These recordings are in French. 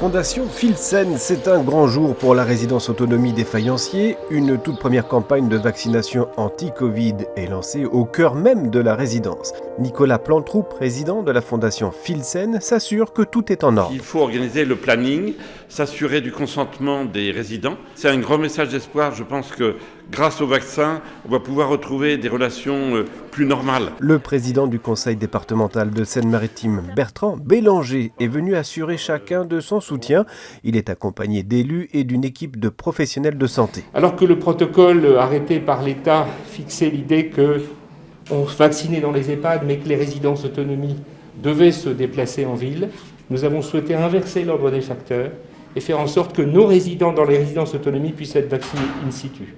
Fondation Filsen, c'est un grand jour pour la résidence autonomie des faïenciers. Une toute première campagne de vaccination anti-Covid est lancée au cœur même de la résidence. Nicolas Plantrou, président de la Fondation Filsen, s'assure que tout est en ordre. Il faut organiser le planning, s'assurer du consentement des résidents. C'est un grand message d'espoir. Je pense que grâce au vaccin, on va pouvoir retrouver des relations plus normales. Le président du conseil départemental de Seine-Maritime, Bertrand Bélanger, est venu assurer chacun de son soutien. Il est accompagné d'élus et d'une équipe de professionnels de santé. Alors que le protocole arrêté par l'État fixait l'idée qu'on vaccinait dans les EHPAD, mais que les résidences autonomie devaient se déplacer en ville, nous avons souhaité inverser l'ordre des facteurs et faire en sorte que nos résidents dans les résidences autonomie puissent être vaccinés in situ.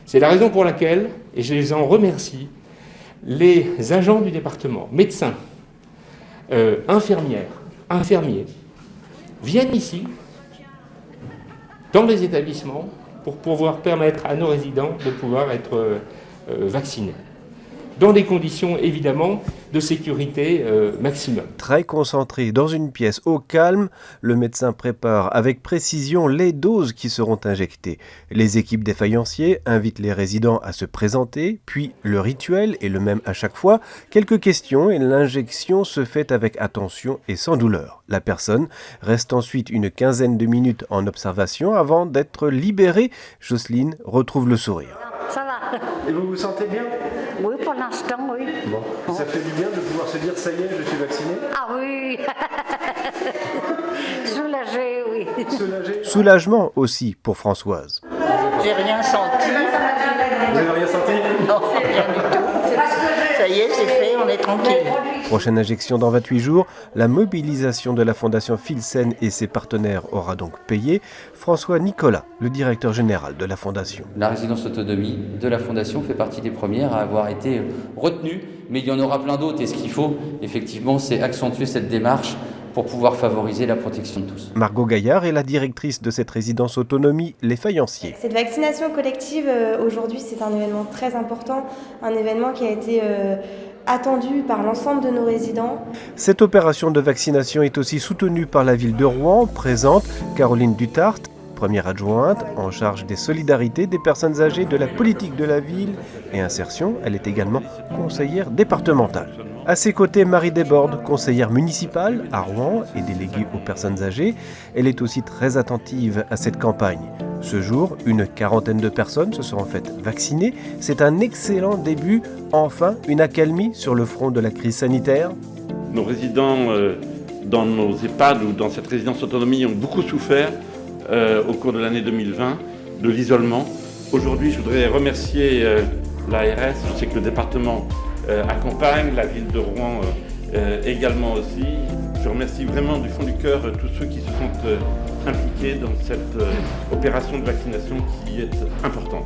C'est la raison pour laquelle, et je les en remercie, les agents du département, médecins, infirmiers, viennent ici, dans les établissements, pour pouvoir permettre à nos résidents de pouvoir être vaccinés. Dans des conditions, évidemment, de sécurité maximum. Très concentré dans une pièce au calme, le médecin prépare avec précision les doses qui seront injectées. Les équipes des faïenciers invitent les résidents à se présenter, puis le rituel est le même à chaque fois. Quelques questions et l'injection se fait avec attention et sans douleur. La personne reste ensuite une quinzaine de minutes en observation avant d'être libérée. Jocelyne retrouve le sourire. Ça va. Et vous vous sentez bien ? Oui, pour l'instant, oui. Bon. Ça fait du bien de pouvoir se dire, ça y est, je suis vacciné ? Ah oui. Soulagé, oui. Soulagé ? Soulagement aussi pour Françoise. J'ai rien senti. Vous n'avez rien senti ? Non, rien du tout. Ça y est, c'est fait, on est tranquille. Prochaine injection dans 28 jours, la mobilisation de la Fondation Filsen et ses partenaires aura donc payé. François Nicolas, le directeur général de la Fondation. La résidence autonomie de la Fondation fait partie des premières à avoir été retenue, mais il y en aura plein d'autres et ce qu'il faut, effectivement, c'est accentuer cette démarche pour pouvoir favoriser la protection de tous. Margot Gaillard est la directrice de cette résidence autonomie, les faïenciers. Cette vaccination collective, aujourd'hui, c'est un événement très important, un événement qui a été attendu par l'ensemble de nos résidents. Cette opération de vaccination est aussi soutenue par la ville de Rouen, présente Caroline Dutart, première adjointe en charge des solidarités des personnes âgées, de la politique de la ville et insertion. Elle est également conseillère départementale. À ses côtés, Marie Desbordes, conseillère municipale à Rouen et déléguée aux personnes âgées. Elle est aussi très attentive à cette campagne. Ce jour, une quarantaine de personnes se seront faites vacciner. C'est un excellent début. Enfin, une accalmie sur le front de la crise sanitaire. Nos résidents dans nos EHPAD ou dans cette résidence autonomie ont beaucoup souffert au cours de l'année 2020, de l'isolement. Aujourd'hui, je voudrais remercier l'ARS. Je sais que le département accompagne, la ville de Rouen également aussi. Je remercie vraiment du fond du cœur tous ceux qui se sont impliqués dans cette opération de vaccination qui est importante.